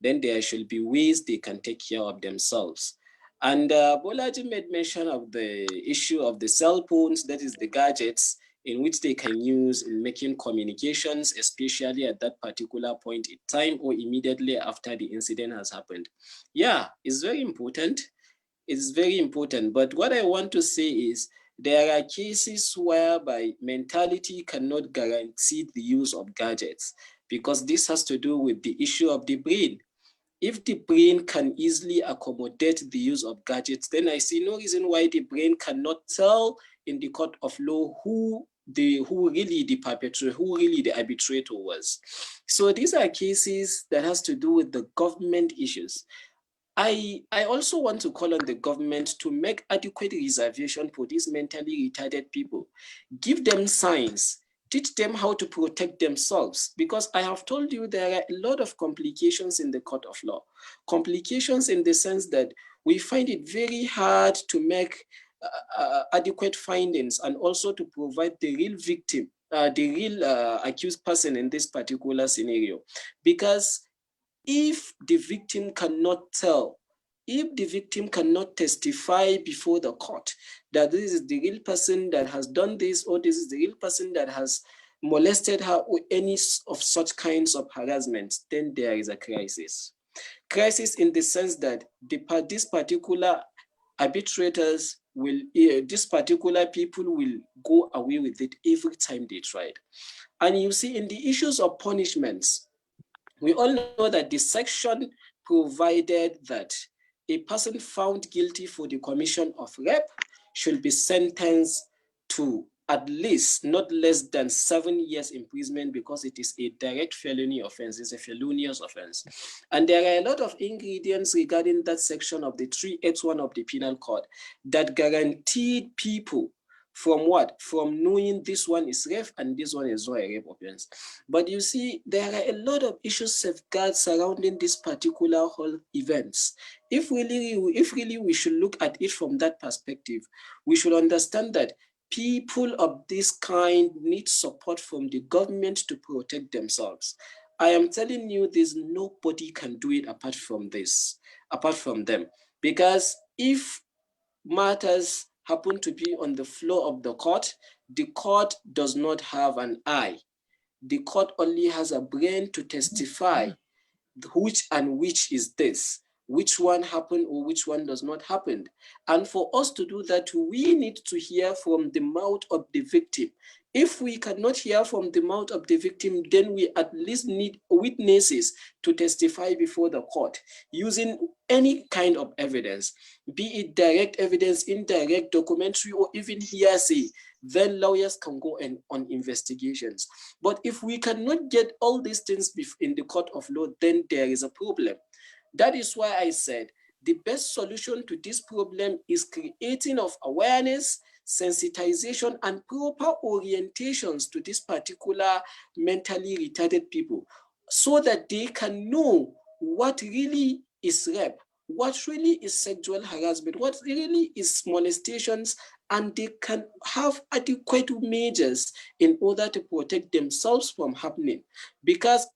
then there should be ways they can take care of themselves. And Bolaji made mention of the issue of the cell phones, that is the gadgets in which they can use in making communications, especially at that particular point in time or immediately after the incident has happened. Yeah, it's very important. It's very important. But what I want to say is there are cases whereby mentality cannot guarantee the use of gadgets, because this has to do with the issue of the brain. If the brain can easily accommodate the use of gadgets, then I see no reason why the brain cannot tell in the court of law who really the perpetrator, who really the arbitrator was. So these are cases that has to do with the government issues. I also want to call on the government to make adequate reservation for these mentally retarded people. Give them signs, teach them how to protect themselves, because I have told you there are a lot of complications in the court of law. Complications in the sense that we find it very hard to make adequate findings and also to provide the real victim, the real accused person in this particular scenario. Because if the victim cannot tell, if the victim cannot testify before the court that this is the real person that has done this, or this is the real person that has molested her, or any of such kinds of harassment, then there is a crisis. Crisis in the sense that these particular arbitrators will, these particular people will go away with it every time they try. And you see, in the issues of punishments, we all know that the section provided that a person found guilty for the commission of rape should be sentenced to at least not less than 7 years imprisonment, because it is a direct felony offense, it's a felonious offense. And there are a lot of ingredients regarding that section of the 381 of the Penal Code that guaranteed people from what? From knowing this one is rape and this one is not a rape offense. But you see, there are a lot of issues, safeguards surrounding this particular whole events. If really we should look at it from that perspective, we should understand that people of this kind need support from the government to protect themselves. I am telling you, there's nobody can do it apart from them. Because if matters happen to be on the floor of the court, the court does not have an eye. The court only has a brain to testify which is this, which one happened or which one does not happen. And for us to do that, we need to hear from the mouth of the victim. If we cannot hear from the mouth of the victim, then we at least need witnesses to testify before the court using any kind of evidence, be it direct evidence, indirect, documentary, or even hearsay. Then lawyers can go on investigations. But if we cannot get all these things in the court of law, then there is a problem. That is why I said the best solution to this problem is creating of awareness, sensitization, and proper orientations to this particular mentally retarded people, so that they can know what really is rape, what really is sexual harassment, what really is molestations, and they can have adequate measures in order to protect themselves from happening. Because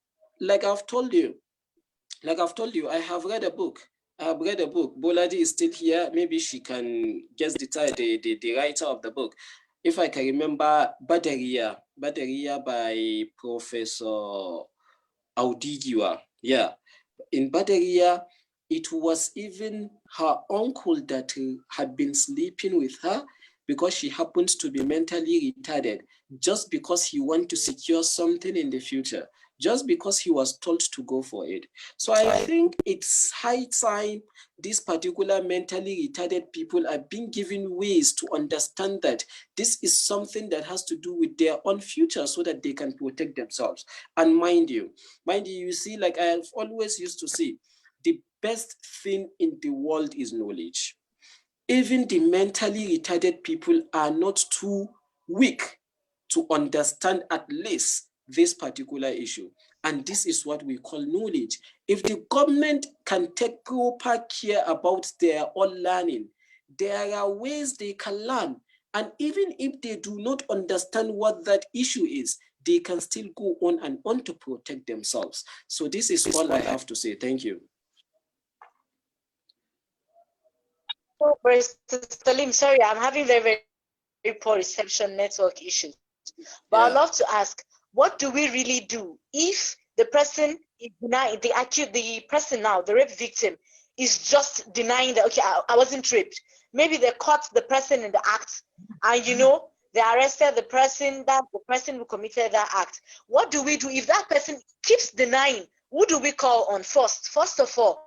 like I've told you, I have read a book. Bolaji is still here. Maybe she can guess the writer of the book. If I can remember, Badaria by Professor Audigiwa. Yeah. In Badaria, it was even her uncle that had been sleeping with her because she happens to be mentally retarded, just because he wanted to secure something in the future, just because he was told to go for it. So I think it's high time these particular mentally retarded people are being given ways to understand that this is something that has to do with their own future, so that they can protect themselves. And mind you, you see, like I have always used to say, the best thing in the world is knowledge. Even the mentally retarded people are not too weak to understand at least this particular issue. And this is what we call knowledge. If the government can take proper care about their own learning, there are ways they can learn. And even if they do not understand what that issue is, they can still go on and on to protect themselves. So this is all I have to say. Thank you. Oh, Salim, sorry, I'm having very, very poor reception network issues. But I'd love to ask, what do we really do if the person is denying, the person now, the rape victim, is just denying that, okay, I wasn't raped. Maybe they caught the person in the act and, they arrested the person, that the person who committed that act. What do we do if that person keeps denying? Who do we call on first? First of all,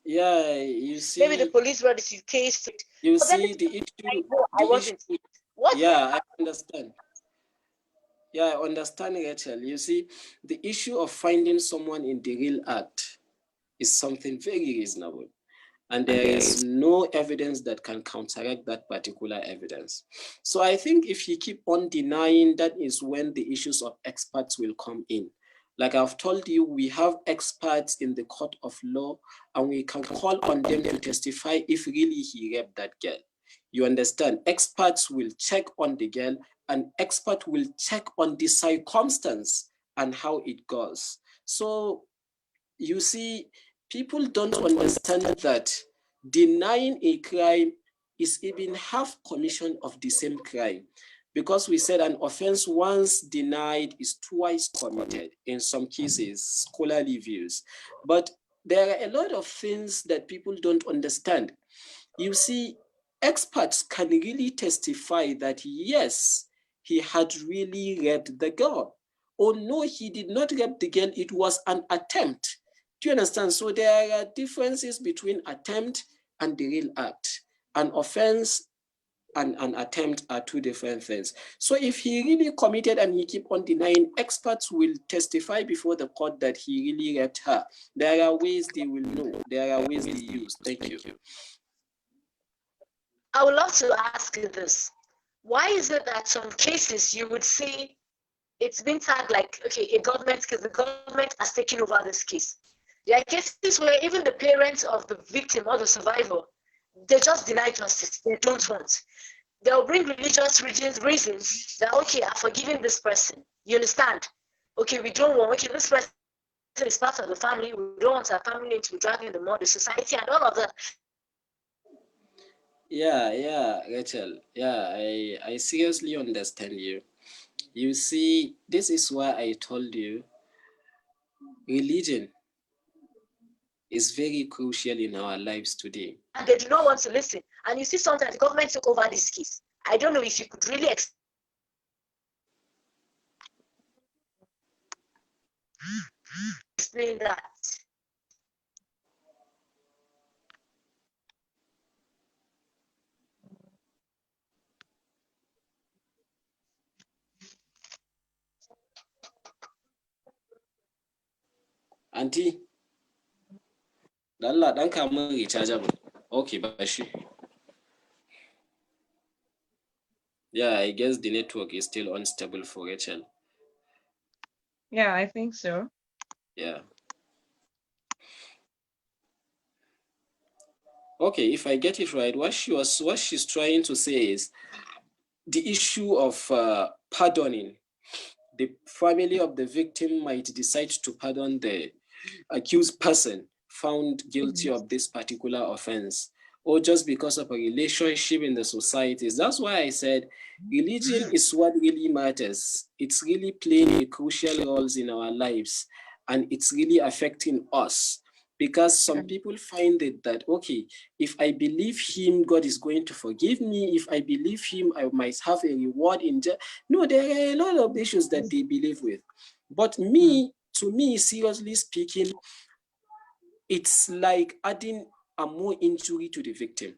Yeah, maybe the police brought this case to it. you For them see to the say, issue, no, I wasn't. What? yeah, I understand. Yeah, I understand, Rachel. You see, the issue of finding someone in the real act is something very reasonable. And there is no evidence that can counteract that particular evidence. So I think if you keep on denying, that is when the issues of experts will come in. Like I've told you, we have experts in the court of law, and we can call on them to testify if really he raped that girl. You understand? Experts will check on the girl, and expert will check on the circumstance and how it goes. So you see, people don't understand that denying a crime is even half commission of the same crime, because we said an offense once denied is twice committed in some cases, scholarly views. But there are a lot of things that people don't understand. You see, experts can really testify that yes, he had really raped the girl. Or no, he did not rape the girl, it was an attempt. Do you understand? So there are differences between attempt and the real act. An offense and an attempt are two different things. So if he really committed and he keep on denying, experts will testify before the court that he really raped her. There are ways they will know. There are ways they use. Thank you. I would love to ask you this. Why is it that some cases you would see it's been tagged like, okay, a government case, the government has taken over this case. There are cases where even the parents of the victim or the survivor, they just deny justice. They don't want. They'll bring religious reasons that, okay, I've forgiven this person. You understand? Okay, we don't want, okay, this person is part of the family. We don't want our family name to be dragged in the mud, the society, and all of that. Yeah, Rachel. Yeah, I seriously understand you. You see, this is why I told you religion is very crucial in our lives today. And they do not want to listen. And you see, sometimes the government took over this case. I don't know if you could really explain that. Auntie, Allah dan kamun rechargeable. Okay, bashi. Yeah, I guess the network is still unstable for Rachel. Yeah, I think so. Yeah. Okay, if I get it right, what she's trying to say is the issue of pardoning. The family of the victim might decide to pardon the accused person found guilty of this particular offense, or just because of a relationship in the societies. That's why I said religion is what really matters. It's really playing a crucial roles in our lives, and it's really affecting us. Because some people find it that, okay, if I believe him, God is going to forgive me. If I believe him, I might have a reward in jail. No, there are a lot of issues that they believe with. But to me, seriously speaking, it's like adding a more injury to the victim.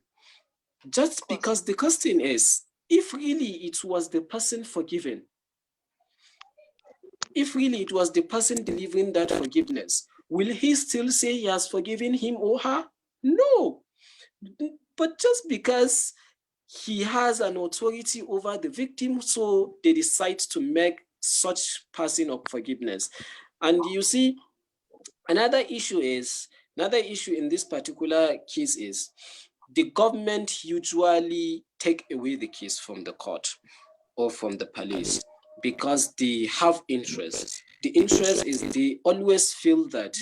Just because the question is, if really it was the person forgiven, if really it was the person delivering that forgiveness, will he still say he has forgiven him or her? No. But just because he has an authority over the victim, so they decide to make such passing of forgiveness. And you see, another issue in this particular case is the government usually take away the case from the court or from the police. because they have interest. The interest is they always feel that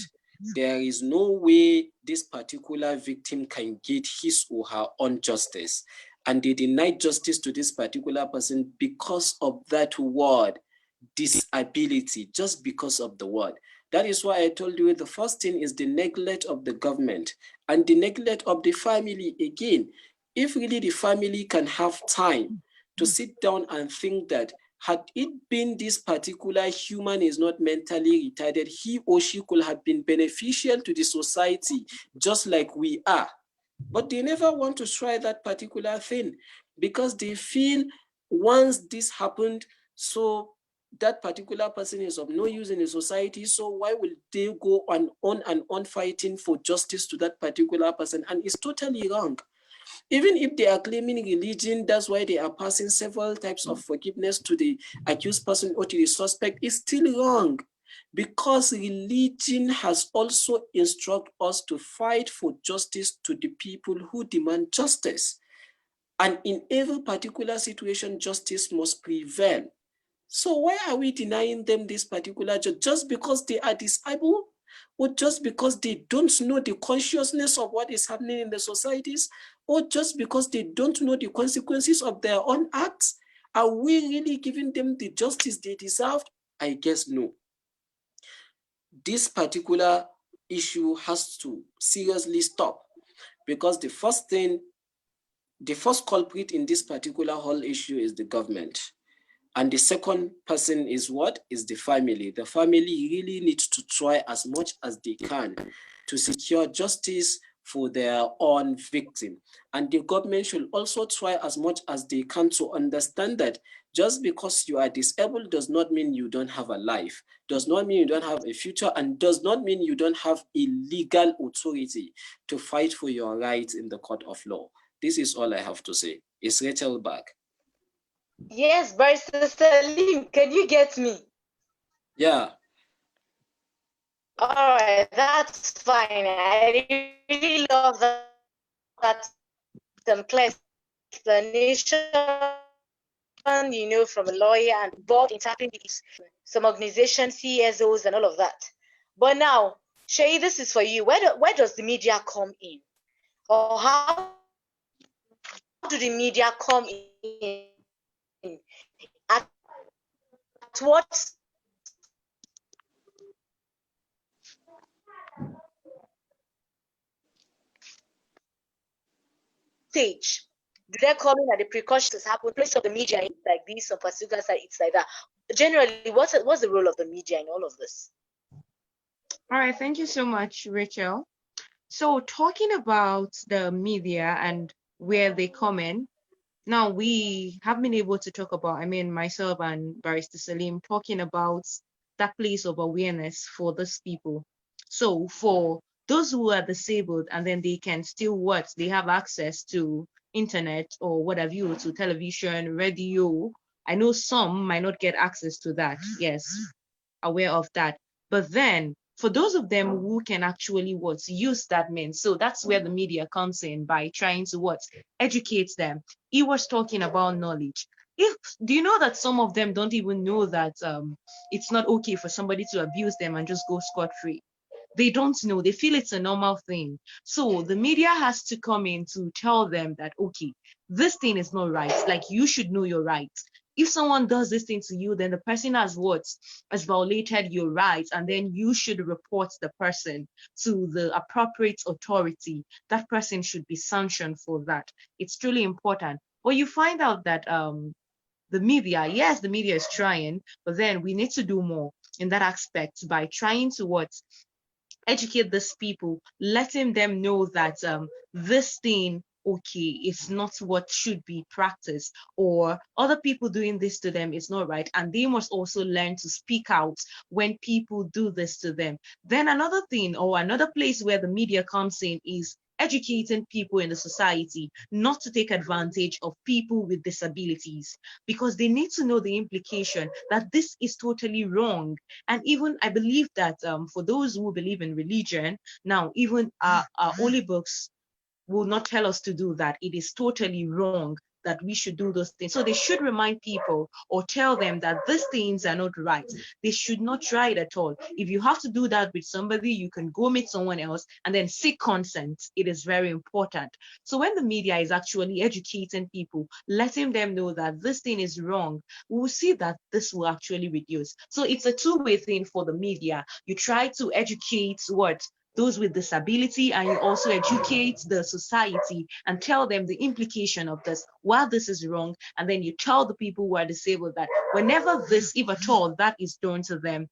there is no way this particular victim can get his or her own justice, and they deny justice to this particular person because of that word, disability, just because of the word. That is why I told you the first thing is the neglect of the government and the neglect of the family again. If really the family can have time to sit down and think that had it been this particular human is not mentally retarded, he or she could have been beneficial to the society just like we are. But they never want to try that particular thing because they feel once this happened, so that particular person is of no use in the society. So why will they go on and on fighting for justice to that particular person? And it's totally wrong. Even if they are claiming religion, that's why they are passing several types of forgiveness to the accused person or to the suspect. It's still wrong because religion has also instructed us to fight for justice to the people who demand justice. And in every particular situation, justice must prevail. So why are we denying them this particular job just because they are disabled? Or just because they don't know the consciousness of what is happening in the societies? Or just because they don't know the consequences of their own acts? Are we really giving them the justice they deserve? I guess no. This particular issue has to seriously stop because the first culprit in this particular whole issue is the government. And the second person is what? Is the family. The family really needs to try as much as they can to secure justice for their own victim. And the government should also try as much as they can to understand that just because you are disabled does not mean you don't have a life, does not mean you don't have a future, and does not mean you don't have a legal authority to fight for your rights in the court of law. This is all I have to say. Is Rachel back? Yes, Barrister Salim, can you get me? Yeah. All right, that's fine. I really love that clear explanation, from a lawyer and involved in tackling these, some organizations, CSOs, and all of that. But now, Shay, this is for you. Where does the media come in? Or how do the media come in? At what stage do they come in at the precautions happen? Place of the media is like this, on particular side it's like that. Generally, what's the role of the media in all of this? All right, thank you so much, Rachel. So talking about the media and where they come in, now we have been able to talk about, I mean, myself and Barrister Salim talking about that place of awareness for those people. So for those who are disabled and then they can still watch, they have access to internet or what have you, to television, radio. I know some might not get access to that. Yes, aware of that. But then for those of them who can actually what use that means, so that's where the media comes in by trying to what educate them. He was talking about knowledge. If do you know that some of them don't even know that it's not okay for somebody to abuse them and just go scot-free? They don't know, they feel it's a normal thing. So the media has to come in to tell them that, okay, this thing is not right, like you should know your rights. If someone does this thing to you, then the person has violated your rights, and then you should report the person to the appropriate authority. That person should be sanctioned for that. It's truly important. But you find out that the media, yes, the media is trying, but then we need to do more in that aspect by trying to educate these people, letting them know that this thing, okay, it's not what should be practiced, or other people doing this to them is not right, and they must also learn to speak out when people do this to them. Then another thing, or another place where the media comes in, is educating people in the society not to take advantage of people with disabilities, because they need to know the implication that this is totally wrong. And even I believe that for those who believe in religion, now even our holy books will not tell us to do that. It is totally wrong. that we should do those things. So they should remind people or tell them that these things are not right. They should not try it at all. If you have to do that with somebody, you can go meet someone else and then seek consent. It is very important. So when the media is actually educating people, letting them know that this thing is wrong, we will see that this will actually reduce. So it's a two-way thing for the media. You try to educate those with disability, and you also educate the society and tell them the implication of this, why this is wrong. And then you tell the people who are disabled that whenever this, if at all, that is done to them,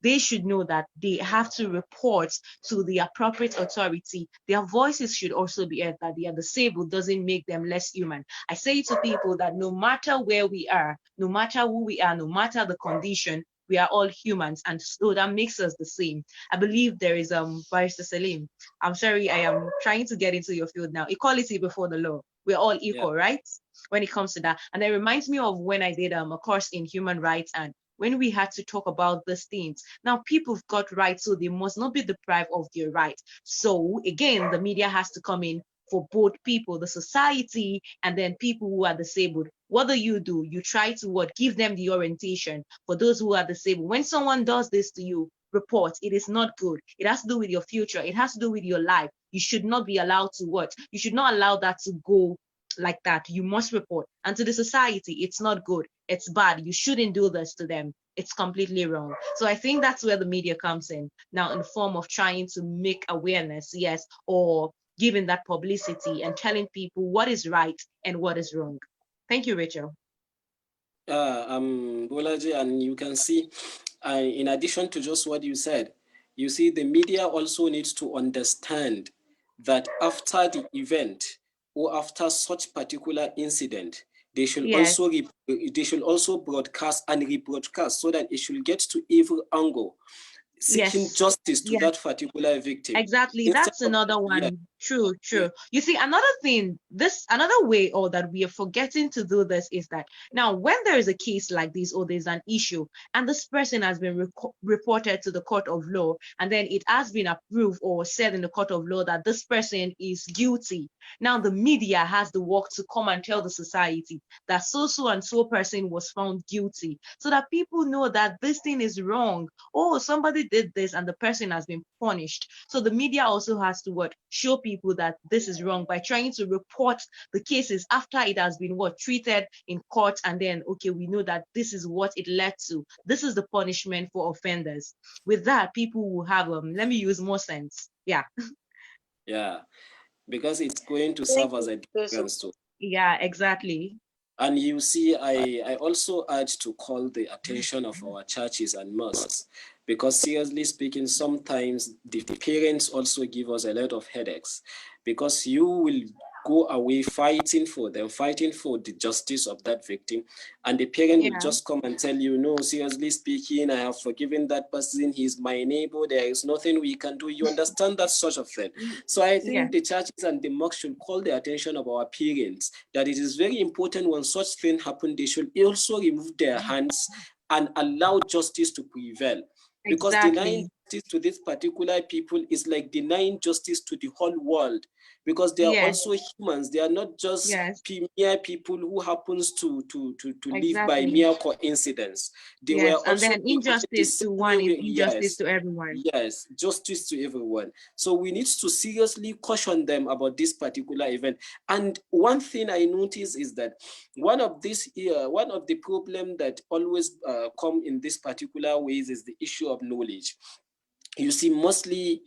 they should know that they have to report to the appropriate authority. Their voices should also be heard, that they are disabled doesn't make them less human. I say to people that no matter where we are, no matter who we are, no matter the condition, we are all humans, and so that makes us the same. I believe there is Barrister Salim. I'm sorry, I am trying to get into your field now. Equality before the law. We're all equal, right? When it comes to that. And it reminds me of when I did a course in human rights, and when we had to talk about these things. Now, people have got rights, so they must not be deprived of their rights. So again, the media has to come in for both people, the society, and then people who are disabled. What do? You try to give them the orientation for those who are disabled. When someone does this to you, report. It is not good. It has to do with your future. It has to do with your life. You should not be allowed to You should not allow that to go like that. You must report. And to the society, it's not good. It's bad. You shouldn't do this to them. It's completely wrong. So I think that's where the media comes in now, in the form of trying to make awareness, yes, or giving that publicity and telling people what is right and what is wrong. Thank you, Rachel. Bolaji, and you can see, in addition to just what you said, you see the media also needs to understand that after the event or after such particular incident, they should also broadcast and rebroadcast so that it should get to every angle, seeking justice to that particular victim. Exactly. That's another one. True. You see, another thing, another way that we are forgetting to do this is that now when there is a case like this, or there's an issue and this person has been reported to the court of law, and then it has been approved or said in the court of law that this person is guilty. Now the media has the work to come and tell the society that so and so person was found guilty, so that people know that this thing is wrong. Oh, somebody did this and the person has been punished. So the media also has to show people that this is wrong by trying to report the cases after it has been treated in court, and then we know that this is what it led to. This is the punishment for offenders. With that, people will have let me use more sense. Yeah, because it's going to serve as a difference too. Yeah, exactly. And you see, I also urge to call the attention of our churches and mosques, because seriously speaking, sometimes the parents also give us a lot of headaches, because you will go away fighting for them, fighting for the justice of that victim, and the parent will just come and tell you, no, seriously speaking, I have forgiven that person, he's my neighbor, there is nothing we can do. You understand that sort of thing. So I think the churches and the mosques should call the attention of our parents that it is very important when such thing happen, they should also remove their hands and allow justice to prevail. Because denying justice to these particular people is like denying justice to the whole world, because they are also humans. They are not just mere people who happens to live by mere coincidence. They were also, and then injustice to one is injustice to everyone. Yes, justice to everyone. So we need to seriously caution them about this particular event. And one thing I notice is that one of the problems that always come in this particular ways is the issue of knowledge. You see, mostly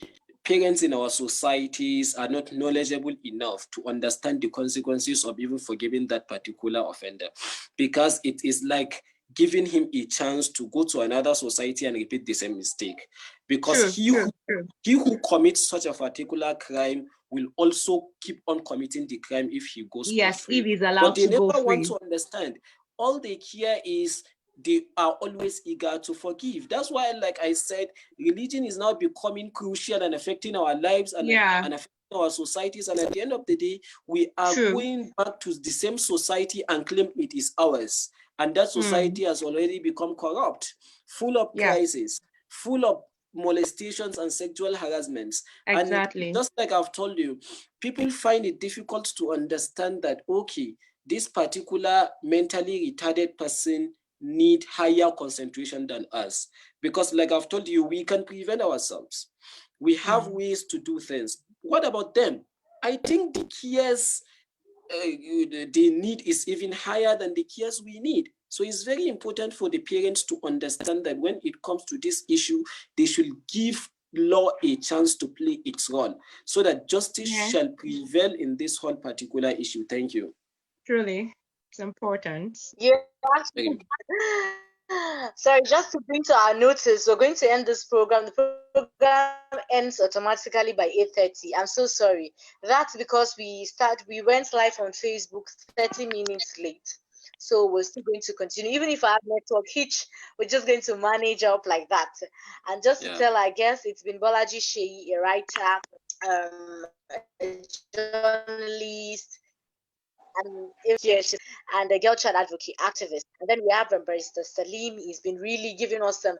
parents in our societies are not knowledgeable enough to understand the consequences of even forgiving that particular offender, because it is like giving him a chance to go to another society and repeat the same mistake. Because he who commits such a particular crime will also keep on committing the crime if he goes for free. If he's allowed to go free. But they never want to understand. All they care is they are always eager to forgive. That's why, like I said, religion is now becoming crucial and affecting our lives and affecting our societies. And at the end of the day, we are going back to the same society and claim it is ours. And that society has already become corrupt, full of crises, full of molestations and sexual harassments. And just like I've told you, people find it difficult to understand that, okay, this particular mentally retarded person need higher concentration than us, because like I've told you, we can prevent ourselves. We have ways to do things. What about them? I think the cares they need is even higher than the cares we need. So it's very important for the parents to understand that when it comes to this issue, they should give law a chance to play its role so that justice shall prevail in this whole particular issue. Thank you. Truly, it's important. Yeah. Sorry, just to bring to our notice, we're going to end this program. The program ends automatically by 8:30. I'm so sorry. That's because we went live on Facebook 30 minutes late. So we're still going to continue. Even if I have network hitch, we're just going to manage up like that. And just to tell, I guess it's been Bolaji Sheyi, a writer, a journalist, and a girl child advocate activist. And then we have Barrister Salim. He's been really giving us some,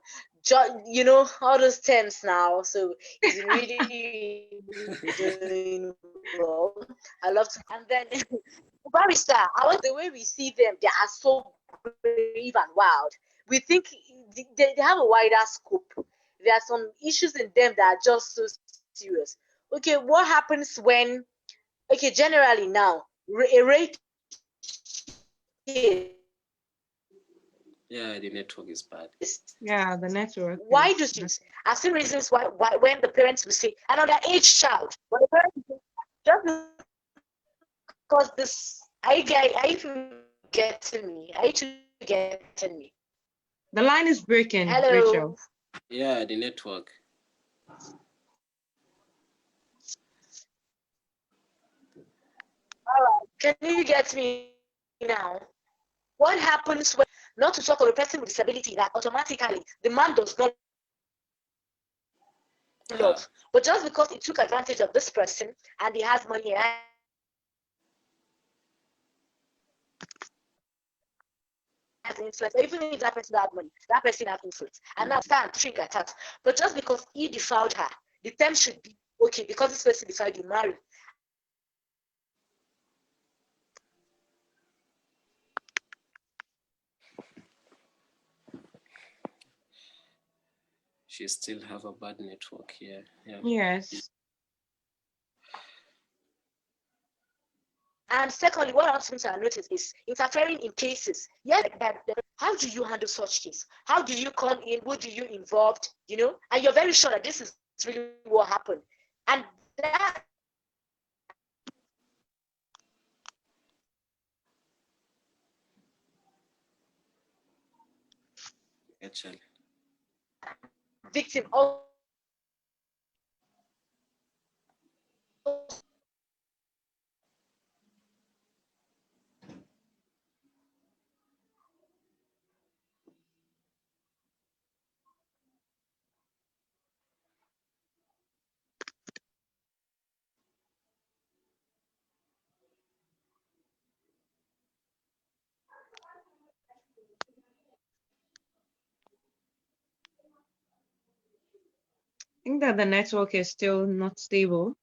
all those terms now. So he's been really doing well. I love to. And then Barrister, the way we see them, they are so brave and wild. We think they have a wider scope. There are some issues in them that are just so serious. Okay, what happens when, generally now, a rape. Yeah, the network is bad. Yeah, the network. Why do this? I've seen reasons why when the parents will say, an underage child, but the parents will say, just because this, are you getting me? Are you getting me? The line is breaking, Hello. Rachel. Yeah, the network. All right. Can you get me now? What happens when, not to talk of a person with disability, that automatically the man does not love, but just because he took advantage of this person and he has money, has influence, or even if that person had money, that person has influence, and now stand trigger attacks. But just because he defiled her, the term should be okay, because this person defiled you, marry. She still have a bad network here. Yeah. Yes. And secondly, what else I notice is interfering in cases. Yes, how do you handle such case? How do you come in? Who do you involve? And you're very sure that this is really what happened. And that Actually. victim also I think that the network is still not stable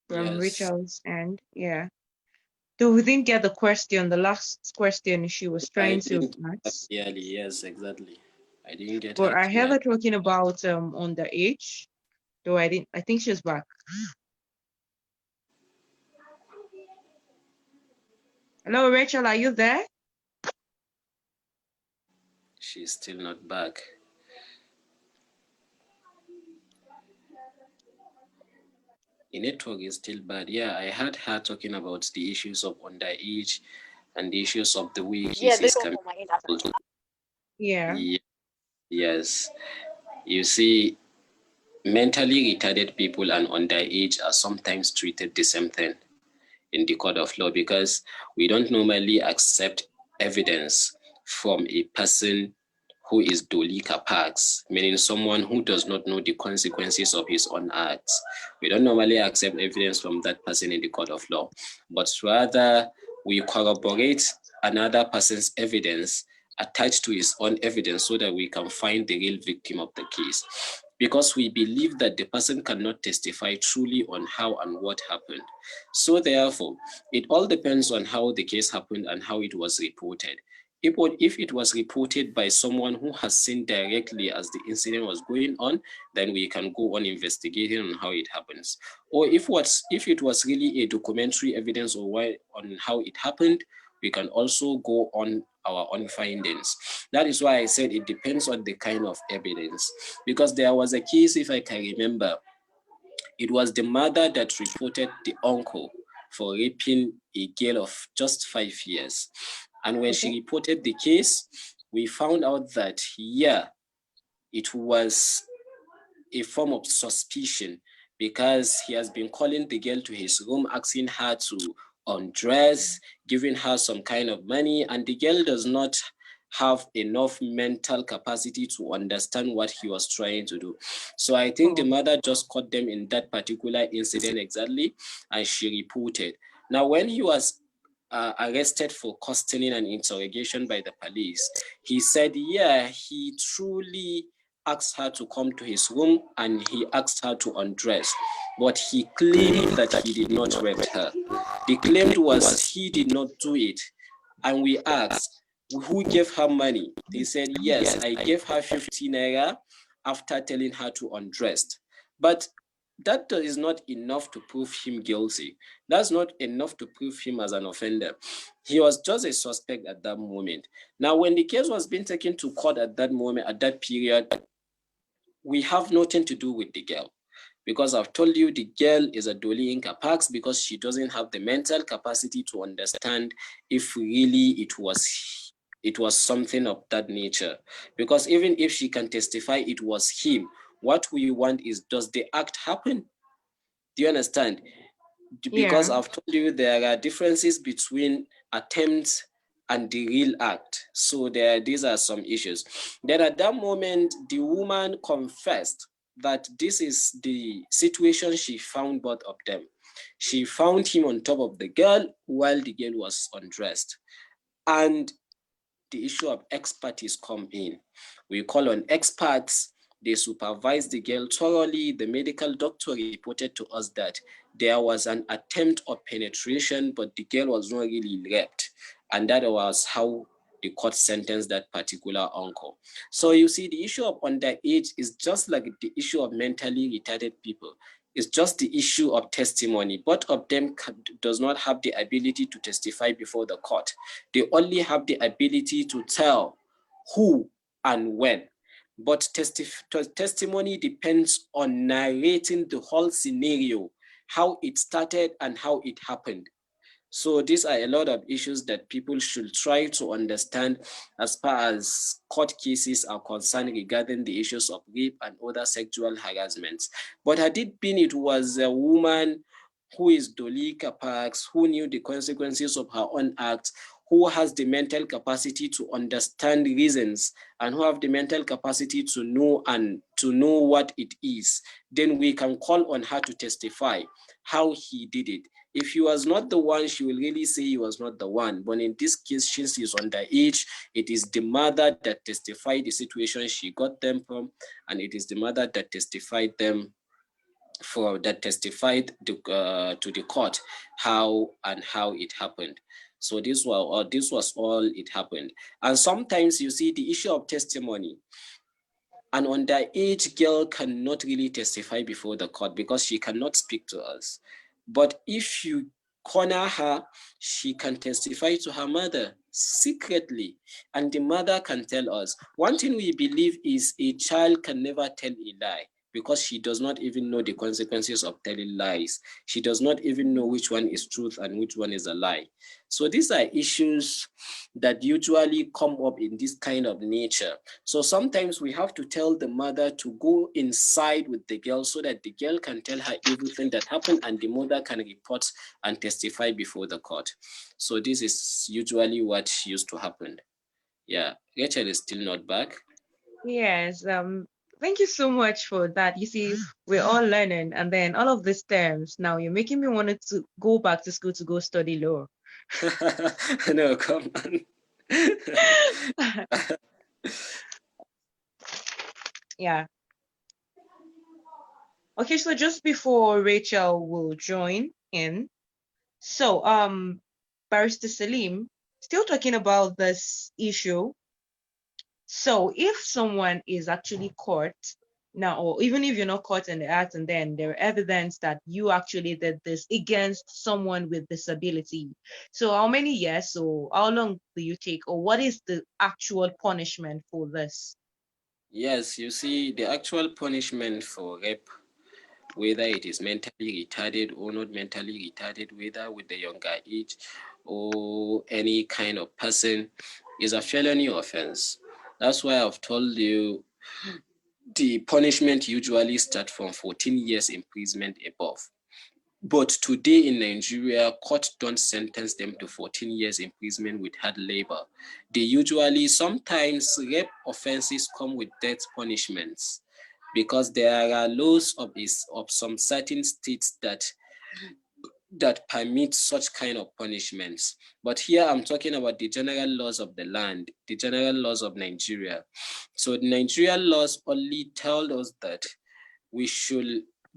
from Yes. Rachel's end. Yeah. So we didn't get the question. The last question she was trying to ask. Clearly, yes, exactly. I didn't get But her I heard clear. her talking about underage. Though I didn't. I think she's back. Hello, Rachel. Are you there? She's still not back. The network is still bad. Yeah, I heard her talking about the issues of underage and the issues of the way cases can be. Yeah. Yes. You see, mentally retarded people and underage are sometimes treated the same thing in the court of law, because we don't normally accept evidence from a person who is Dolika Pax, meaning someone who does not know the consequences of his own acts. We don't normally accept evidence from that person in the court of law, but rather we corroborate another person's evidence attached to his own evidence so that we can find the real victim of the case. because we believe that the person cannot testify truly on how and what happened. So therefore, it all depends on how the case happened and how it was reported. If it was reported by someone who has seen directly as the incident was going on, then we can go on investigating on how it happens. Or if it was really a documentary evidence on how it happened, we can also go on our own findings. That is why I said it depends on the kind of evidence. Because there was a case, if I can remember, it was the mother that reported the uncle for raping a girl of just 5 years. And when she reported the case, we found out that, yeah, it was a form of suspicion because he has been calling the girl to his room, asking her to undress, giving her some kind of money, and the girl does not have enough mental capacity to understand what he was trying to do. So I think the mother just caught them in that particular incident exactly, and she reported. Now, when he was arrested for questioning and interrogation by the police, he said, yeah, he truly asked her to come to his room and he asked her to undress, but he claimed that he did not rape her. The claim was he did not do it. And we asked, who gave her money? They said, yes, I gave her 50 naira after telling her to undress. But that is not enough to prove him guilty. That's not enough to prove him as an offender. He was just a suspect at that moment. Now, when the case was being taken to court at that moment, at that period, we have nothing to do with the girl. Because I've told you the girl is a Dolly Incapax because she doesn't have the mental capacity to understand if really it was something of that nature. Because even if she can testify it was him, what we want is, does the act happen? Do you understand? Because I've told you there are differences between attempts and the real act. So these are some issues. Then at that moment, the woman confessed that this is the situation she found both of them. She found him on top of the girl while the girl was undressed. And the issue of expertise come in. We call on experts. They supervised the girl thoroughly. The medical doctor reported to us that there was an attempt of penetration, but the girl was not really raped. And that was how the court sentenced that particular uncle. So you see, the issue of underage is just like the issue of mentally retarded people. It's just the issue of testimony. Both of them does not have the ability to testify before the court. They only have the ability to tell who and when. But testimony depends on narrating the whole scenario, how it started and how it happened. So these are a lot of issues that people should try to understand as far as court cases are concerned regarding the issues of rape and other sexual harassments. But had it been it was a woman who is Dolika Parks, who knew the consequences of her own acts, who has the mental capacity to understand reasons and who have the mental capacity to know what it is, then we can call on her to testify how he did it. If he was not the one, she will really say he was not the one. But in this case, since he's underage, it is the mother that testified the situation she got them from, and it is the mother that testified to the court how it happened. So this was all it happened. And sometimes you see the issue of testimony. An underage girl cannot really testify before the court because she cannot speak to us. But if you corner her, she can testify to her mother secretly, and the mother can tell us. One thing we believe is a child can never tell a lie because she does not even know the consequences of telling lies. She does not even know which one is truth and which one is a lie. So these are issues that usually come up in this kind of nature. So sometimes we have to tell the mother to go inside with the girl so that the girl can tell her everything that happened and the mother can report and testify before the court. So this is usually what used to happen. Yeah, Rachel is still not back. Yes, thank you so much for that. You see, we're all learning, and then all of these terms, now you're making me want to go back to school to go study law. No, come on. Yeah. Okay, so just before Rachel will join in, so Barrister Salim, still talking about this issue. So if someone is actually caught now, or even if you're not caught in the act, and then there are evidence that you actually did this against someone with disability, so how many years or how long do you take, or what is the actual punishment for this? Yes, you see, the actual punishment for rape, whether it is mentally retarded or not mentally retarded, whether with the younger age or any kind of person, is a felony offense. That's why I've told you the punishment usually starts from 14 years imprisonment above. But today in Nigeria, courts don't sentence them to 14 years imprisonment with hard labor. They usually, sometimes rape offenses come with death punishments because there are laws of some certain states that permit such kind of punishments. But here I'm talking about the general laws of the land, the general laws of Nigeria. So the Nigerian laws only tell us that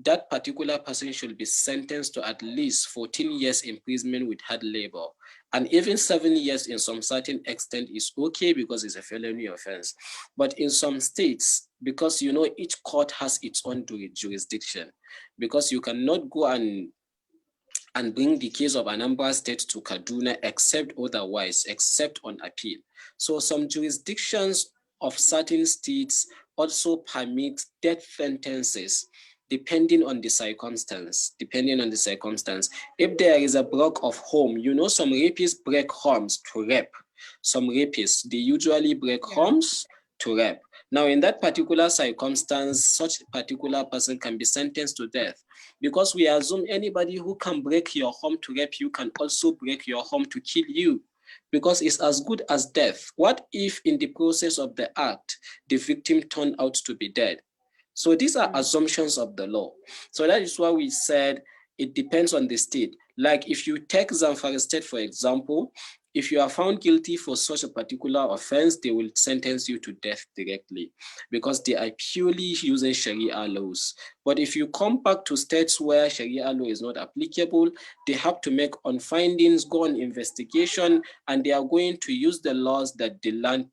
that particular person should be sentenced to at least 14 years imprisonment with hard labor. And even 7 years in some certain extent is okay because it's a felony offense. But in some states, because each court has its own jurisdiction, because you cannot go and bring the case of Anambra State to Kaduna except otherwise, except on appeal. So some jurisdictions of certain states also permit death sentences depending on the circumstance, If there is a break of home, some rapists break homes to rape. Some rapists, they usually break homes to rape. Now, in that particular circumstance, such a particular person can be sentenced to death because we assume anybody who can break your home to rape you can also break your home to kill you because it's as good as death. What if in the process of the act, the victim turned out to be dead? So these are assumptions of the law. So that is why we said it depends on the state. Like if you take Zamfara State, for example, if you are found guilty for such a particular offense, they will sentence you to death directly because they are purely using Sharia laws. But if you come back to states where Sharia law is not applicable, they have to make on findings, go on investigation, and they are going to use the laws that the land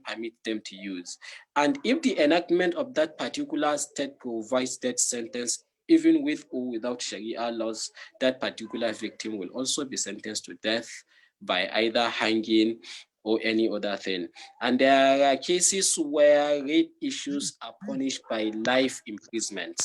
permits them to use. And if the enactment of that particular state provides death sentence, even with or without Sharia laws, that particular victim will also be sentenced to death by either hanging or any other thing. And there are cases where rape issues are punished by life imprisonment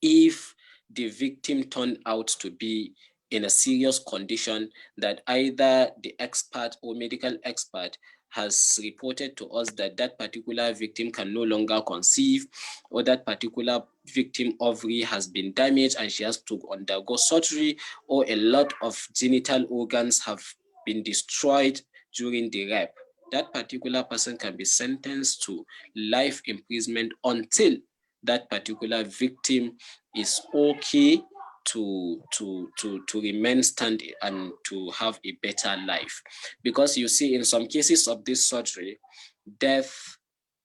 if the victim turned out to be in a serious condition that either the expert or medical expert has reported to us that that particular victim can no longer conceive, or that particular victim ovary has been damaged and she has to undergo surgery, or a lot of genital organs have been destroyed during the rape. That particular person can be sentenced to life imprisonment until that particular victim is okay to remain standing and to have a better life. Because you see, in some cases of this surgery, death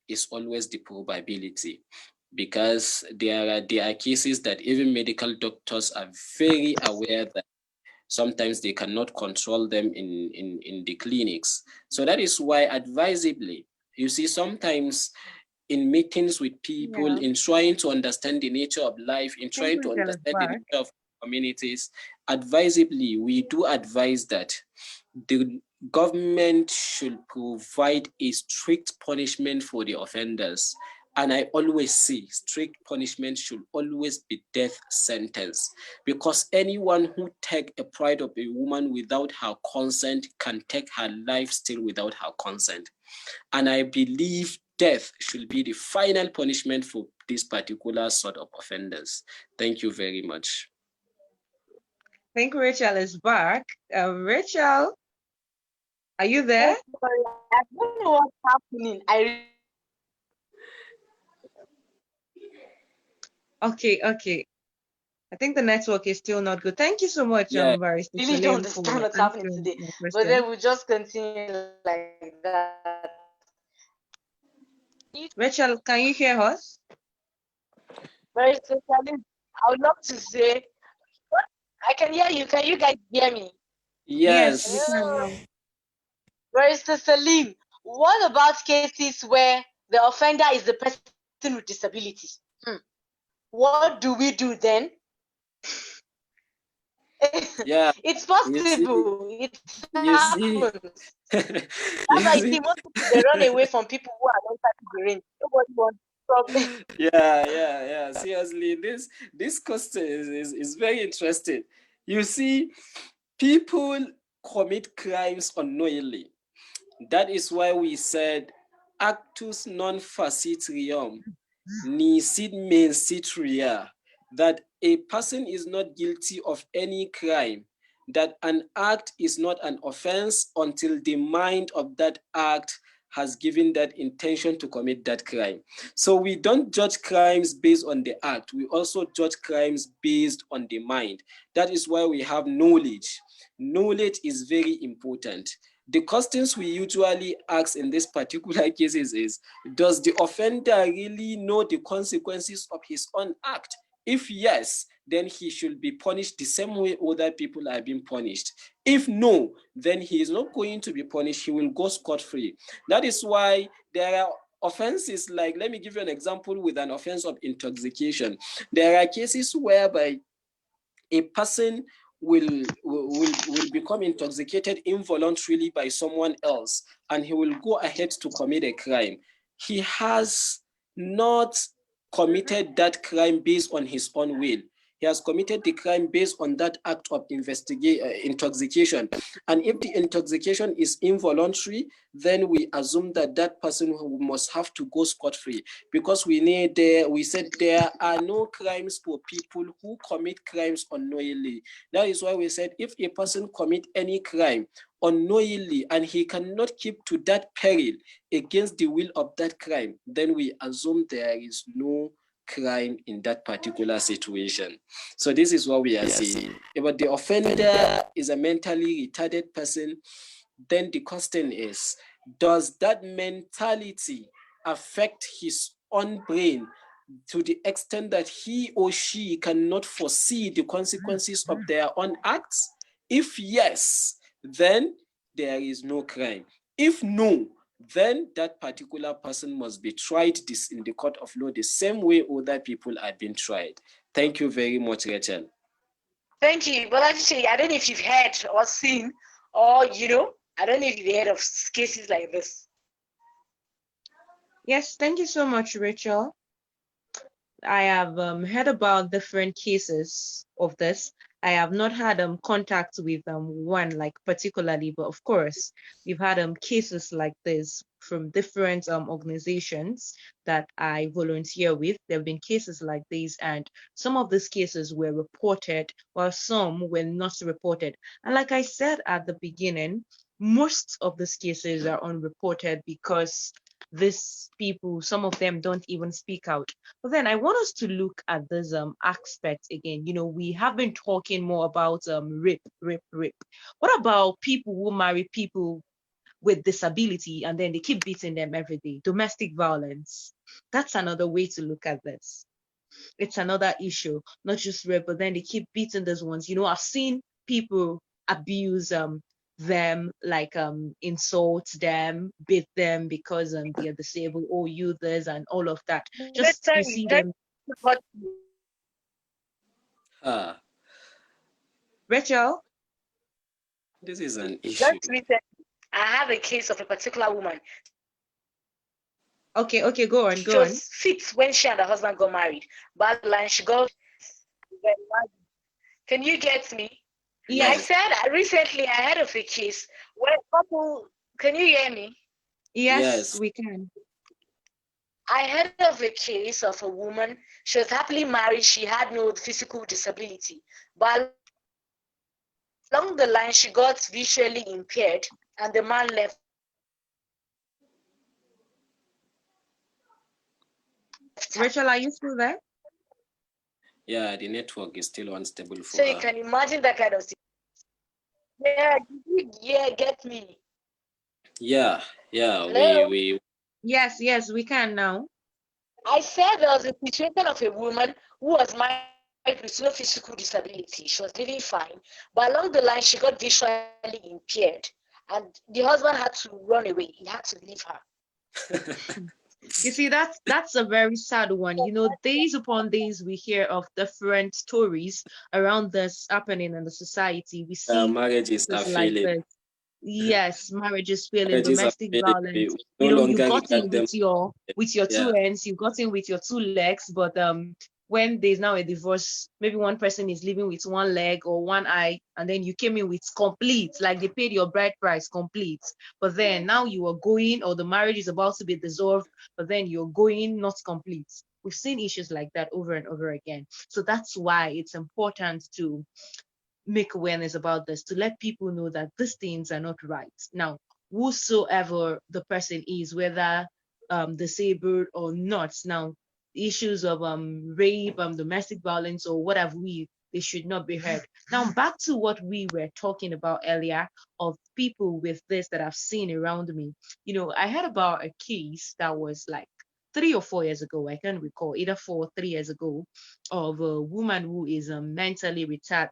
is always the probability, because there are cases that even medical doctors are very aware that sometimes they cannot control them in the clinics. So that is why advisably, you see, sometimes in meetings with people, in trying to understand the nature of life, in I think trying to Rachel is understand the back. nature of communities, advisably, we do advise that the government should provide a strict punishment for the offenders. And I always say strict punishment should always be death sentence, because anyone who take a pride of a woman without her consent can take her life still without her consent. And I believe death should be the final punishment for this particular sort of offenders. Thank you very much. I think Rachel is back. Rachel, are you there? Sorry, I don't know what's happening. Okay. I think the network is still not good. Thank you so much, Yeah. Barrister really don't Salim, for understand what's happening answering today. my But question. then we'll just continue like that. Rachel, can you hear us? Very sincerely, I would love to say, what? I can hear you. Can you guys hear me? Yes, we Yes. can now. Hello. Barrister Salim, what about cases where the offender is the person with disability? Hmm. What do we do then? Yeah. It's You see, possible. It you happens. see, That's why you you see see. most people they run away from people who are not inside the range. Nobody wants problem. Yeah. Seriously, this question is very interesting. You see, people commit crimes unknowingly. That is why we said actus non facit reum, nisi mensit rea, that a person is not guilty of any crime, that an act is not an offense until the mind of that act has given that intention to commit that crime. So we don't judge crimes based on the act. We also judge crimes based on the mind. That is why we have knowledge. Knowledge is very important. The questions we usually ask in this particular cases is, does the offender really know the consequences of his own act? If yes, then he should be punished the same way other people are being punished. If no, then he is not going to be punished. He will go scot-free. That is why there are offenses like, let me give you an example with an offense of intoxication. There are cases whereby a person will become intoxicated involuntarily by someone else, and he will go ahead to commit a crime. He has not committed that crime based on his own will. He has committed the crime based on that act of intoxication. And if the intoxication is involuntary, then we assume that that person must have to go scot-free, because we said there are no crimes for people who commit crimes unknowingly. That is why we said if a person commit any crime unknowingly and he cannot keep to that peril against the will of that crime, then we assume there is no crime in that particular situation. So this is what we are saying. But the offender is a mentally retarded person, then the question is, does that mentality affect his own brain to the extent that he or she cannot foresee the consequences of their own acts? If yes, then there is no crime. If no, then that particular person must be tried this in the court of law the same way other people are being tried. Thank you very much, Rachel. Thank you. But actually, I don't know if you've heard or seen, or I don't know if you've heard of cases like this. Yes, thank you so much, Rachel. I have heard about different cases of this. I have not had contact with one like particularly, but of course, we've had cases like this from different organizations that I volunteer with. There have been cases like these, and some of these cases were reported, while some were not reported. And like I said at the beginning, most of these cases are unreported because these people, some of them don't even speak out. But then I want us to look at this aspect again. We have been talking more about rape. What about people who marry people with disability and then they keep beating them every day? Domestic violence. That's another way to look at this. It's another issue, not just rape, but then they keep beating those ones. I've seen people abuse them, like insult them, beat them because they are disabled, or you this and all of that. Let's Just you see sorry, them. but Ah, Rachel. this is an issue. just recently, I have a case of a particular woman. Okay, go on, She go on. was fit when she and her husband got married. But line she got. Can you get me? I Yes, Yes. said recently I heard of a case where a couple. Can you hear me? yes, Yes. we can. I heard of a case of a woman. She was happily married. She had no physical disability, but along the line she got visually impaired, and the man left her. Rachel, are you still there? Yeah, the network is still unstable So for you her. can imagine that kind of thing. Yeah, get me. Yeah, Hello? we Yes, we can now. I said there was a situation of a woman who was married with no physical disability. She was living fine, but along the line she got visually impaired, and the husband had to run away. He had to leave her. You see, that's a very sad one. You know, days upon days we hear of different stories around this happening in the society. We see Marriages are cases like failing. this. Yes, marriages failing, Marriages are domestic failing. We violence. no You know, you longer got regard in them. with your two Yeah. ends, you got in with your two legs, but when there's now a divorce, maybe one person is living with one leg or one eye, and then you came in with complete, like they paid your bride price complete. But then now you are going, or the marriage is about to be dissolved, but then you're going not complete. We've seen issues like that over and over again. So that's why it's important to make awareness about this, to let people know that these things are not right. Now, whosoever the person is, whether disabled or not, now issues of rape, domestic violence, or what have we, they should not be heard. Now, back to what we were talking about earlier of people with this that I've seen around me. You know, I heard about a case that was like 3 or 4 years ago. I can't recall, either 4 or 3 years ago, of a woman who is mentally retarded,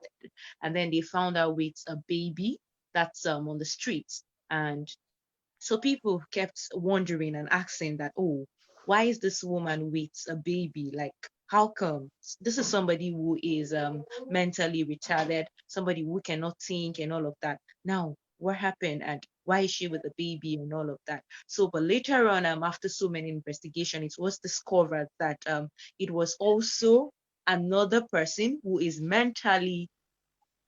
and then they found out with a baby that's on the streets. And so people kept wondering and asking that, oh, why is this woman with a baby? Like, how come? This is somebody who is mentally retarded, somebody who cannot think and all of that. Now, what happened, and why is she with a baby and all of that? So, but later on, after so many investigation, it was discovered that it was also another person who is mentally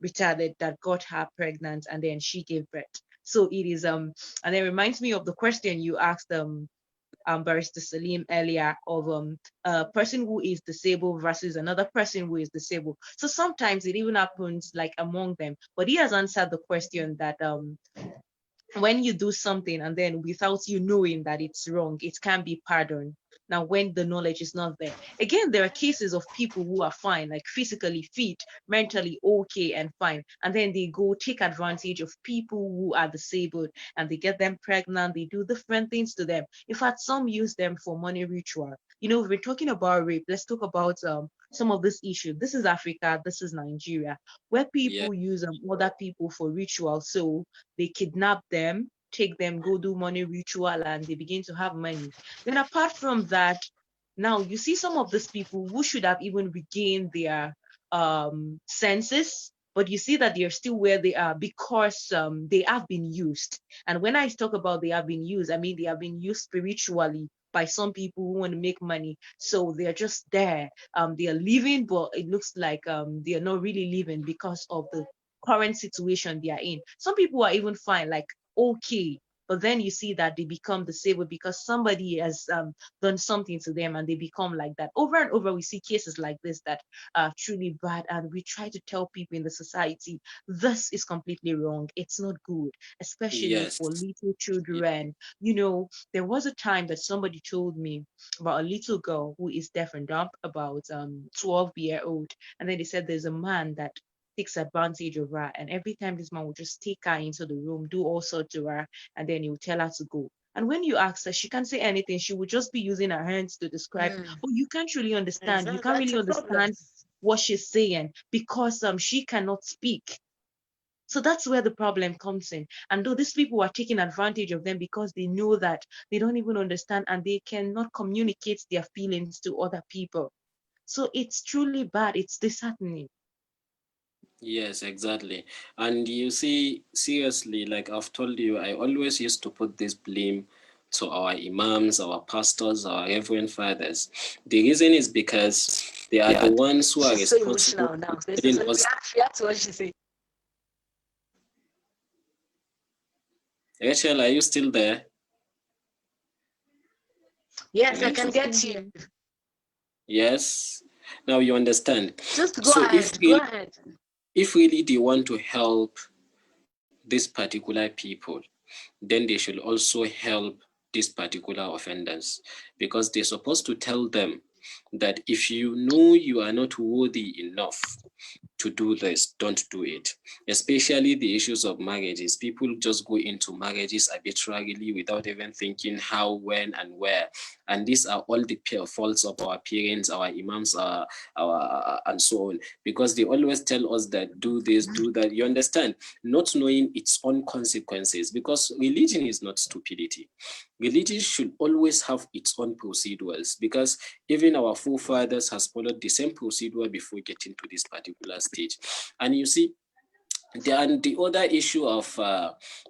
retarded that got her pregnant, and then she gave birth. So it is and it reminds me of the question you asked Barrister Salim earlier of a person who is disabled versus another person who is disabled. So sometimes it even happens like among them. But he has answered the question that when you do something and then without you knowing that it's wrong, it can be pardoned. Now, when the knowledge is not there, again, there are cases of people who are fine, like physically fit, mentally okay and fine, and then they go take advantage of people who are disabled and they get them pregnant. They do different things to them. In fact, some use them for money ritual. You know, we're talking about rape. Let's talk about some of this issue. This is Africa. This is Nigeria, where Yeah. people use other people for ritual. So they kidnap them, take them, go do money ritual, and they begin to have money. Then apart from that, now you see some of these people who should have even regained their senses, but you see that they're still where they are because they have been used. And when I talk about they have been used, I mean they have been used spiritually by some people who want to make money. So they're just there. They are living, but it looks like they are not really living because of the current situation they are in. Some people are even fine, like okay, but then you see that they become disabled because somebody has done something to them and they become like that. Over and over, we see cases like this that are truly bad, and we try to tell people in the society this is completely wrong. It's not good, especially Yes. for little Yeah. children. You know, there was a time that somebody told me about a little girl who is deaf and dumb, about 12-year-old, and then they said there's a man that takes advantage of her. And every time this man will just take her into the room, do all sorts to her, and then he will tell her to go. And when you ask her, she can't say anything. She would just be using her hands to describe, but you can't really understand. You Exactly. can't That's really a problem. understand what she's saying because she cannot speak. So that's where the problem comes in. And though these people are taking advantage of them because they know that they don't even understand and they cannot communicate their feelings to other people. So it's truly bad. It's disheartening. Yes, exactly. And you see, seriously, like I've told you, I always used to put this blame to our imams, our pastors, our reverend fathers. The reason is because they are the ones who are She's so responsible emotional now. for So telling us. react to what she said. Rachel, are you still there? Yes, I Yes, can we're get still you. here. Yes. Now you understand. Just go So ahead. Go ahead. if really they want to help these particular people, then they should also help these particular offenders, because they're supposed to tell them that if you know you are not worthy enough, to do this, don't do it. Especially the issues of marriages. People just go into marriages arbitrarily without even thinking how, when, and where. And these are all the faults of our parents, our imams, and so on. Because they always tell us that do this, do that. You understand? Not knowing its own consequences. Because religion is not stupidity. Religion should always have its own procedures, because even our forefathers has followed the same procedure before getting to this particular stage. And you see, the other issue of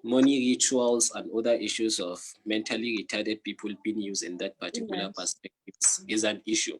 money rituals and other issues of mentally retarded people being used in that particular perspective is an issue,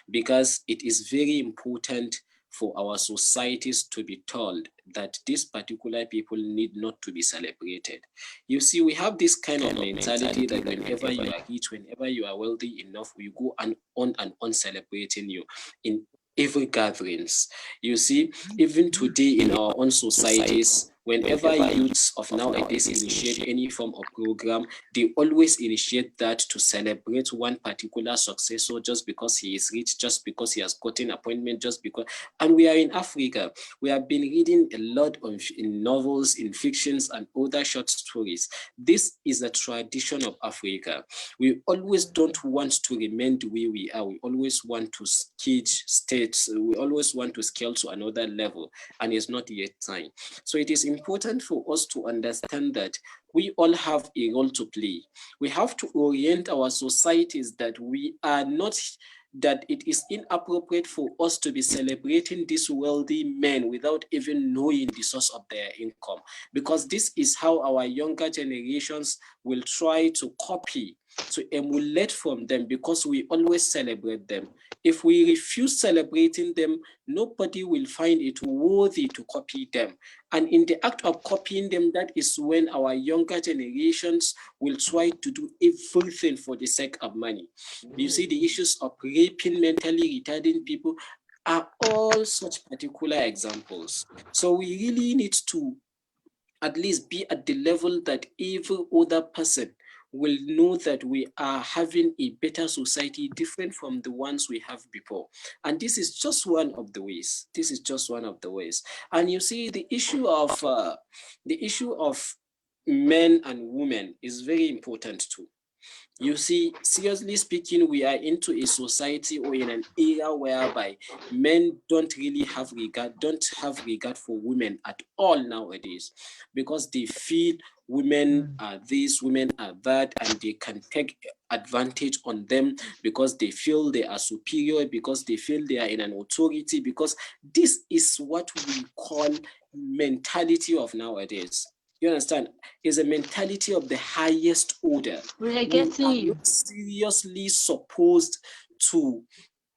because it is very important for our societies to be told that these particular people need not to be celebrated. You see, we have this kind of mentality that whenever you are rich, whenever you are wealthy enough, we go on celebrating you in every gatherings. You see, even today in our own societies, whenever youths of nowadays initiate any form of program, they always initiate that to celebrate one particular successor just because he is rich, just because he has gotten appointment, just because. And we are in Africa. We have been reading a lot of in novels, in fictions, and other short stories. This is a tradition of Africa. We always don't want to remain the way we are. We always want to cage states. We always want to scale to another level, and it's not yet time. So it is important for us to understand that we all have a role to play. We have to orient our societies that we are not, that it is inappropriate for us to be celebrating these wealthy men without even knowing the source of their income, because this is how our younger generations will try to copy, to emulate from them, because we always celebrate them. If we refuse celebrating them, nobody will find it worthy to copy them. And in the act of copying them, that is when our younger generations will try to do everything for the sake of money. You see, the issues of raping mentally retarded people are all such particular examples. So we really need to at least be at the level that every other person will know that we are having a better society different from the ones we have before. And this is just one of the ways. This is just one of the ways. And you see, the issue of men and women is very important too. You see, seriously speaking, we are into a society or in an era whereby men don't have regard for women at all nowadays, because they feel women are this, women are that, and they can take advantage on them because they feel they are superior, because they feel they are in an authority, because this is what we call mentality of nowadays. You understand? Is a mentality of the highest order. We are We getting are you. not seriously supposed to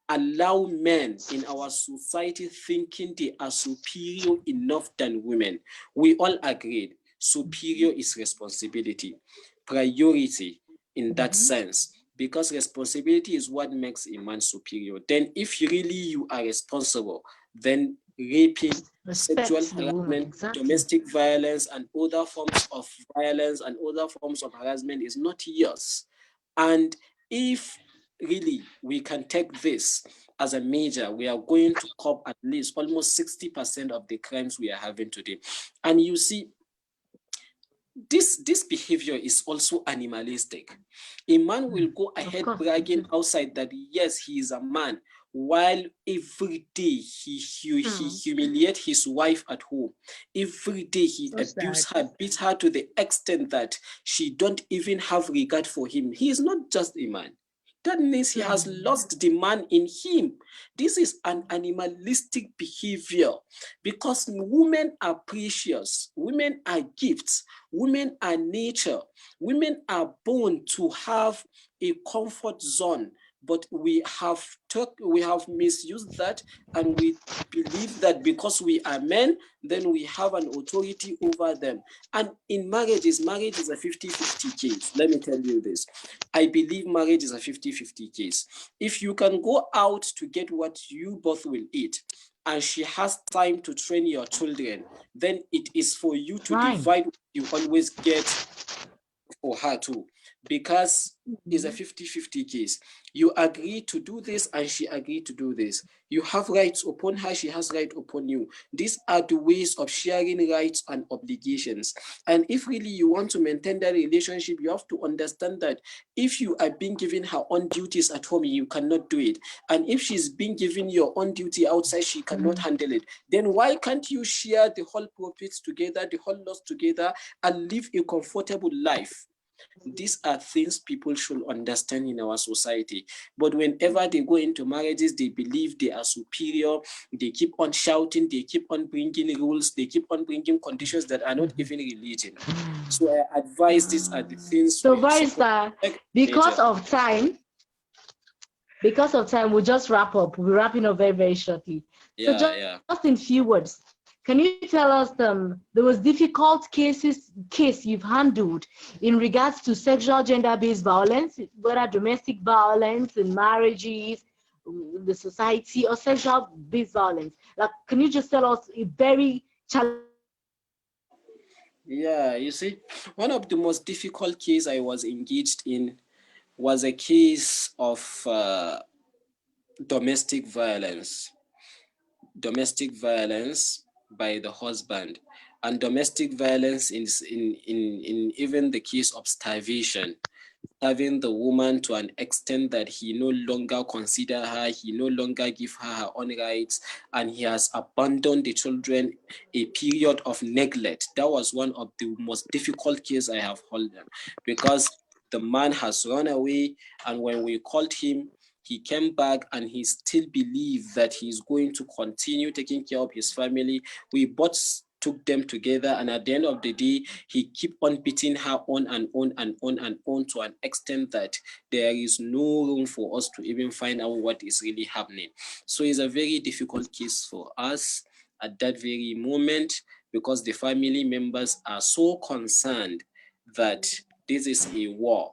allow men in our society thinking they are superior enough than women. We all agreed superior is responsibility, priority in that sense, because responsibility is what makes a man superior. Then if you are responsible, then raping, sexual harassment, domestic violence, and other forms of violence and other forms of harassment is not yours. And if really we can take this as a measure, we are going to curb at least almost 60% of the crimes we are having today. And you see, this behavior is also animalistic. A man will go ahead bragging outside that yes, he is a man, while every day he humiliates his wife at home. Every day he abuses her, beats her to the extent that she don't even have regard for him. He is not just a man. That means he has lost the man in him. This is an animalistic behavior, because women are precious. Women are gifts. Women are nature. Women are born to have a comfort zone, but we have misused that, and we believe that because we are men, then we have an authority over them. And in marriage is a 50-50 case. Let me tell you this. I believe marriage is a 50-50 case. If you can go out to get what you both will eat, and she has time to train your children, then it is for you to divide what you always get for her too. because it's a 50-50 case. You agree to do this and she agreed to do this. You have rights upon her, she has right upon you. These are the ways of sharing rights and obligations. And if really you want to maintain that relationship, you have to understand that if you are being given her own duties at home, you cannot do it. And if she's being given your own duty outside, she cannot handle it. Then why can't you share the whole profits together, the whole loss together, and live a comfortable life? These are things people should understand in our society. But whenever they go into marriages, they believe they are superior. They keep on shouting. They keep on bringing rules. They keep on bringing conditions that are not even religion. So I advise these are the things. So, Barrister, because of time, we'll just wrap up. We're wrapping up very, very shortly. So just in few words, can you tell us the most difficult case you've handled in regards to sexual gender-based violence, whether domestic violence in marriages, the society, or sexual-based violence? Like, can you just tell us a very challenging? Yeah, you see, one of the most difficult cases I was engaged in was a case of domestic violence by the husband, and domestic violence in even the case of starvation, having the woman to an extent that he no longer consider her, he no longer give her own rights, and he has abandoned the children, a period of neglect. That was one of the most difficult cases I have held, because the man has run away, and when we called him, he came back and he still believed that he's going to continue taking care of his family. We both took them together, and at the end of the day, he keep on beating her on and on and on and on, to an extent that there is no room for us to even find out what is really happening. So it's a very difficult case for us at that very moment, because the family members are so concerned that this is a war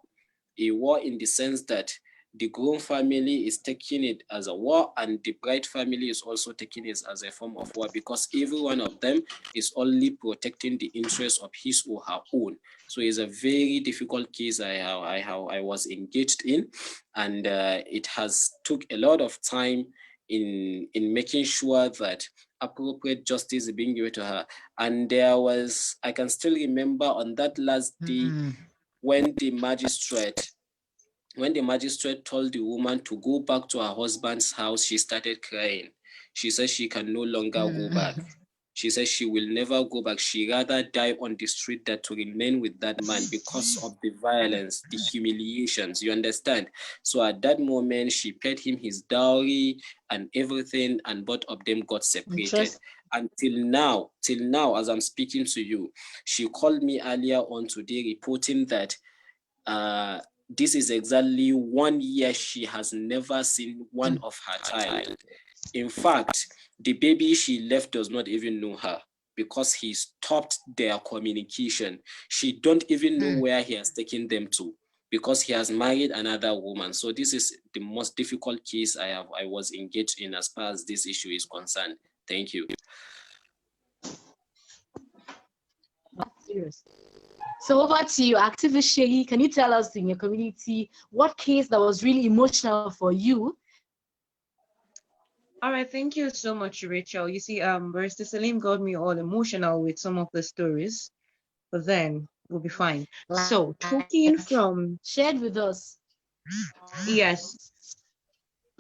in the sense that the groom family is taking it as a war, and the bride family is also taking it as a form of war, because every one of them is only protecting the interests of his or her own. So it's a very difficult case I was engaged in, and it has took a lot of time in making sure that appropriate justice is being given to her. And I can still remember on that last day when the magistrate told the woman to go back to her husband's house, she started crying. She said she can no longer go back. She said she will never go back. She rather die on the street than to remain with that man, because of the violence, the humiliations, you understand? So at that moment, she paid him his dowry and everything, and both of them got separated. Until now, as I'm speaking to you, she called me earlier on today reporting that this is exactly 1 year she has never seen one of her child. In fact, the baby she left does not even know her, because he stopped their communication. She don't even know where he has taken them to, because he has married another woman. So this is the most difficult case I was engaged in as far as this issue is concerned. Thank you. Serious. So over to you, activist Sherry. Can you tell us in your community what case that was really emotional for you? All right, thank you so much, Rachel. You see, Barrister Salim got me all emotional with some of the stories, but then we'll be fine. So talking from shared with us. Yes.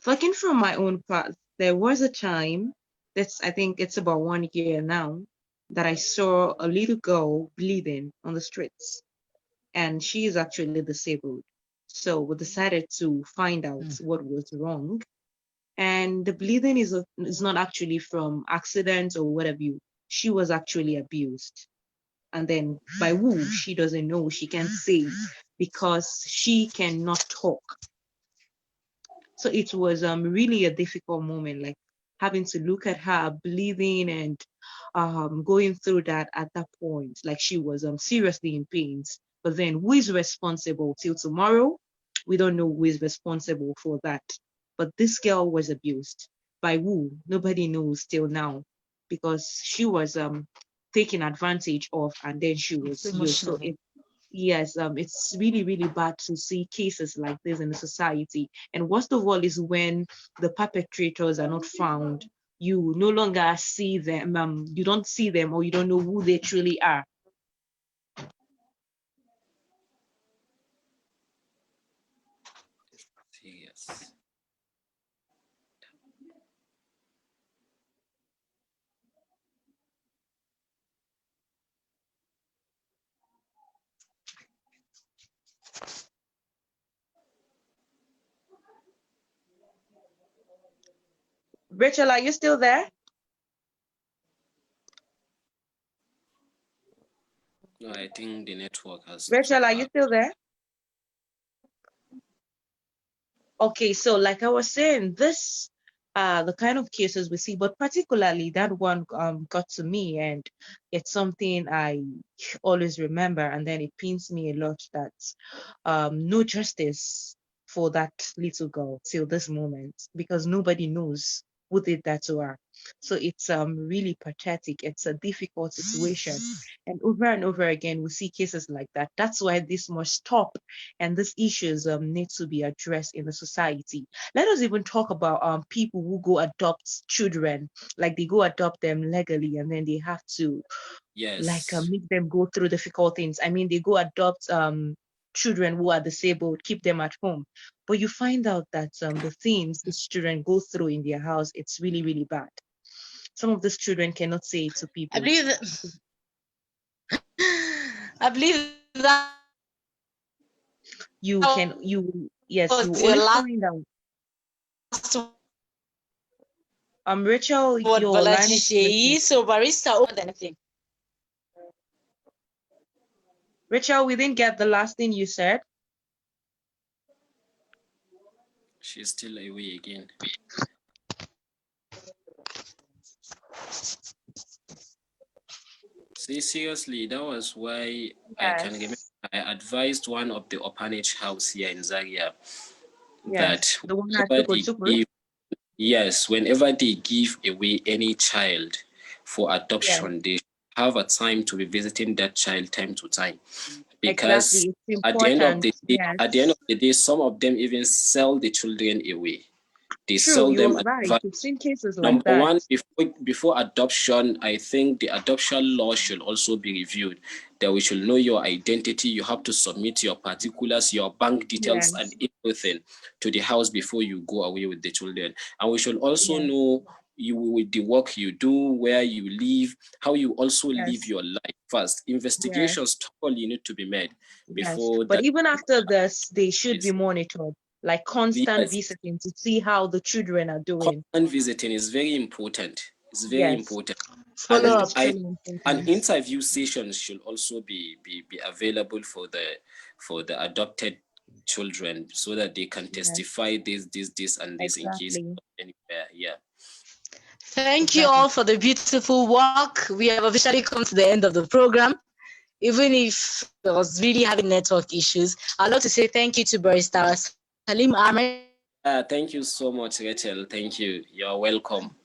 Talking from my own part, there was a time, I think it's about 1 year now, that I saw a little girl bleeding on the streets, and she is actually disabled. So we decided to find out what was wrong. And the bleeding is not actually from accidents or whatever. She was actually abused. And then by who, she doesn't know, she can't say, because she cannot talk. So it was really a difficult moment, like having to look at her bleeding and going through that at that point. Like she was seriously in pain. But then who is responsible till tomorrow? We don't know who is responsible for that. But this girl was abused. By who? Nobody knows till now, because she was taken advantage of, and then she was used. So yes, it's really, really bad to see cases like this in the society. And worst of all is when the perpetrators are not found. You no longer see them, you don't see them, or you don't know who they truly are. Yes. Rachel, are you still there? No, I think the network has Rachel, dropped are you out. still there? Okay, so like I was saying, this the kind of cases we see, but particularly that one got to me, and it's something I always remember, and then it pains me a lot that no justice for that little girl till this moment, because nobody knows who did that to her. So it's really pathetic. It's a difficult situation. And over again we see cases like that. That's why this must stop, and these issues need to be addressed in the society. Let us even talk about people who go adopt children, like they go adopt them legally, and then they have to like Yes. make them go through difficult things. I mean, they go adopt children who are disabled, keep them at home, but you find out that the things these children go through in their house, it's really, really bad. Some of these children cannot say it to I people. believe that, I believe that You can, you, yes, you was your only last find out. Rachel, word, your line Balaji is Sheyi. breaking. So barista over anything. Rachel, we didn't get the last thing you said. She's still away again. See, seriously, that was why I can remember Yes. I advised one of the orphanage house here in Zaria Yes. that The one at whenever they Tukur. give, yes, whenever they give away any child for Yes, adoption, they have a time to be visiting that child time to time, because exactly. It's at the end of important. the day, Yes. some of them even sell the children away. They True, sell them you're at right. You've seen cases like number that. one, before adoption, I think the adoption law should also be reviewed. That we should know your identity. You have to submit your particulars, your bank details, and Yes. everything to the house before you go away with the children. And we should also Yes. know you with the work you do, where you live, how you also live Yes. your life first. Yes. Investigations totally need to be made Yes. before But that even after this, they should be is. monitored, like constant Yes, visiting to see how the children are doing. constant visiting is very important. It's very Yes. important. Follow And It's up. I truly an important. interview sessions should also be available for the adopted children so that they can Yes. testify this and this in case Exactly. anywhere. Yeah. Thank you Exactly. all for the beautiful work. We have officially come to the end of the program. Even if I was really having network issues, I'd love to say thank you to Barrister Salim Ahmed. Thank you so much, Rachel. Thank you. You're welcome.